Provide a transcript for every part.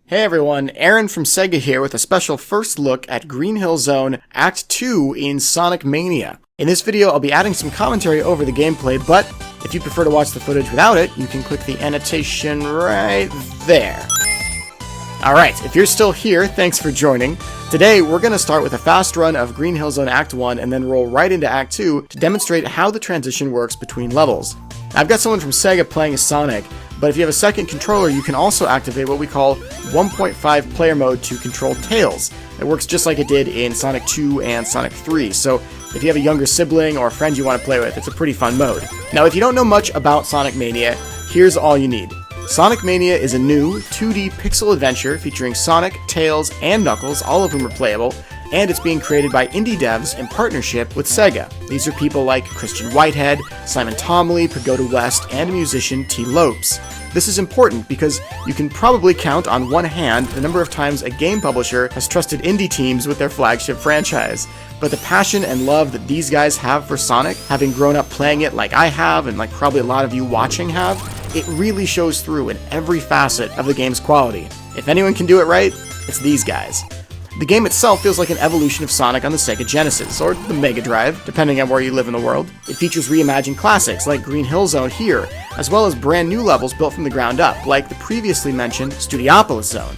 Hey everyone, Aaron from Sega here with a special first look at Green Hill Zone Act 2 in Sonic Mania. In this video, I'll be adding some commentary over the gameplay, but if you prefer to watch the footage without it, you can click the annotation right there. Alright, if you're still here, thanks for joining. Today, we're going to start with a fast run of Green Hill Zone Act 1 and then roll right into Act 2 to demonstrate how the transition works between levels. I've got someone from Sega playing as Sonic, but if you have a second controller, you can also activate what we call 1.5 player mode to control Tails. It works just like it did in Sonic 2 and Sonic 3, so if you have a younger sibling or a friend you want to play with, it's a pretty fun mode. Now, if you don't know much about Sonic Mania, here's all you need. Sonic Mania is a new 2D pixel adventure featuring Sonic, Tails, and Knuckles, all of whom are playable, and it's being created by indie devs in partnership with Sega. These are people like Christian Whitehead, Simon Tomley, Pagoda West, and musician T. Lopes. This is important because you can probably count on one hand the number of times a game publisher has trusted indie teams with their flagship franchise. But the passion and love that these guys have for Sonic, having grown up playing it like I have and like probably a lot of you watching have, it really shows through in every facet of the game's quality. If anyone can do it right, it's these guys. The game itself feels like an evolution of Sonic on the Sega Genesis, or the Mega Drive, depending on where you live in the world. It features reimagined classics like Green Hill Zone here, as well as brand new levels built from the ground up, like the previously mentioned Studiopolis Zone.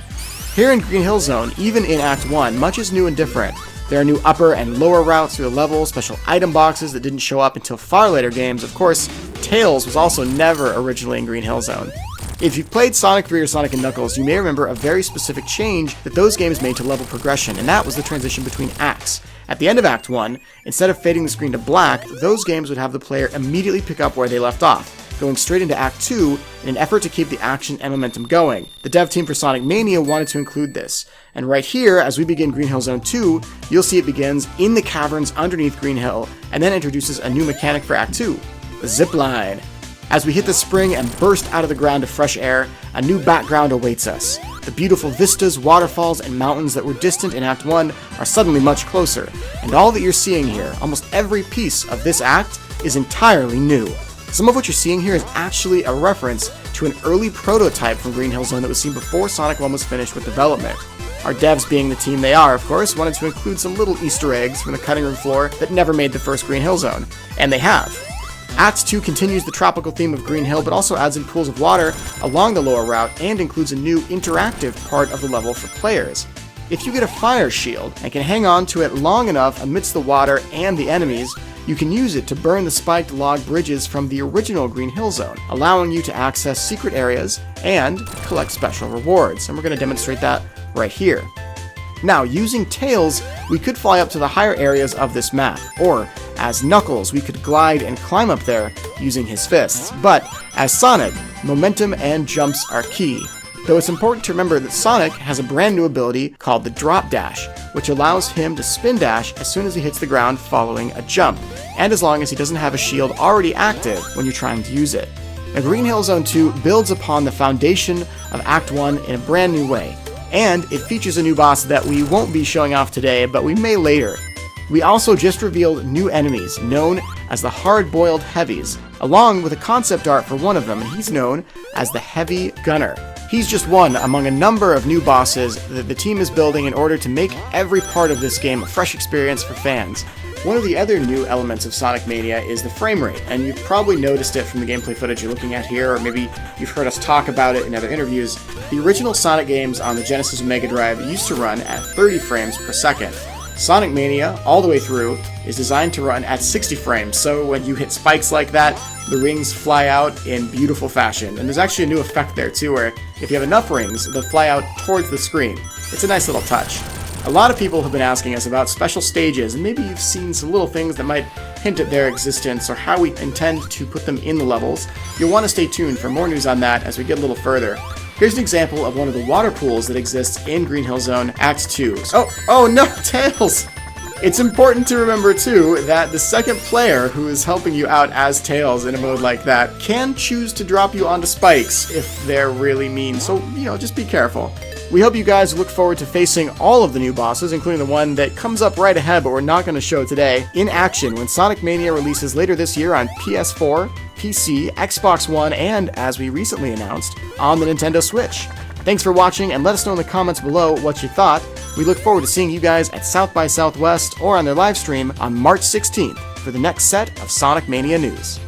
Here in Green Hill Zone, even in Act 1, much is new and different. There are new upper and lower routes through the level, special item boxes that didn't show up until far later games. Of course, Tails was also never originally in Green Hill Zone. If you've played Sonic 3 or Sonic & Knuckles, you may remember a very specific change that those games made to level progression, and that was the transition between acts. At the end of Act 1, instead of fading the screen to black, those games would have the player immediately pick up where they left off, going straight into Act 2 in an effort to keep the action and momentum going. The dev team for Sonic Mania wanted to include this, and right here, as we begin Green Hill Zone 2, you'll see it begins in the caverns underneath Green Hill, and then introduces a new mechanic for Act 2, the zipline. As we hit the spring and burst out of the ground to fresh air, a new background awaits us. The beautiful vistas, waterfalls, and mountains that were distant in Act 1 are suddenly much closer, and all that you're seeing here, almost every piece of this act, is entirely new. Some of what you're seeing here is actually a reference to an early prototype from Green Hill Zone that was seen before Sonic 1 was finished with development. Our devs, being the team they are, of course, wanted to include some little Easter eggs from the cutting room floor that never made the first Green Hill Zone, and they have. Act 2 continues the tropical theme of Green Hill, but also adds in pools of water along the lower route and includes a new interactive part of the level for players. If you get a fire shield and can hang on to it long enough amidst the water and the enemies, you can use it to burn the spiked log bridges from the original Green Hill Zone, allowing you to access secret areas and collect special rewards, and we're going to demonstrate that right here. Now, using Tails, we could fly up to the higher areas of this map, or as Knuckles, we could glide and climb up there using his fists. But as Sonic, momentum and jumps are key. Though it's important to remember that Sonic has a brand new ability called the Drop Dash, which allows him to spin dash as soon as he hits the ground following a jump, and as long as he doesn't have a shield already active when you're trying to use it. Now, Green Hill Zone 2 builds upon the foundation of Act 1 in a brand new way, and it features a new boss that we won't be showing off today, but we may later. We also just revealed new enemies, known as the Hard-Boiled Heavies, along with a concept art for one of them, and he's known as the Heavy Gunner. He's just one among a number of new bosses that the team is building in order to make every part of this game a fresh experience for fans. One of the other new elements of Sonic Mania is the frame rate, and you've probably noticed it from the gameplay footage you're looking at here, or maybe you've heard us talk about it in other interviews. The original Sonic games on the Genesis and Mega Drive used to run at 30 frames per second. Sonic Mania, all the way through, is designed to run at 60 frames, so when you hit spikes like that, the rings fly out in beautiful fashion. And there's actually a new effect there too, where if you have enough rings, they'll fly out towards the screen. It's a nice little touch. A lot of people have been asking us about special stages, and maybe you've seen some little things that might hint at their existence or how we intend to put them in the levels. You'll want to stay tuned for more news on that as we get a little further. Here's an example of one of the water pools that exists in Green Hill Zone Act 2. Oh no, Tails! It's important to remember too that the second player who is helping you out as Tails in a mode like that can choose to drop you onto spikes if they're really mean, so just be careful. We hope you guys look forward to facing all of the new bosses, including the one that comes up right ahead but we're not going to show today, in action when Sonic Mania releases later this year on PS4, PC, Xbox One, and, as we recently announced, on the Nintendo Switch. Thanks for watching, and let us know in the comments below what you thought. We look forward to seeing you guys at South by Southwest or on their live stream on March 16th for the next set of Sonic Mania news.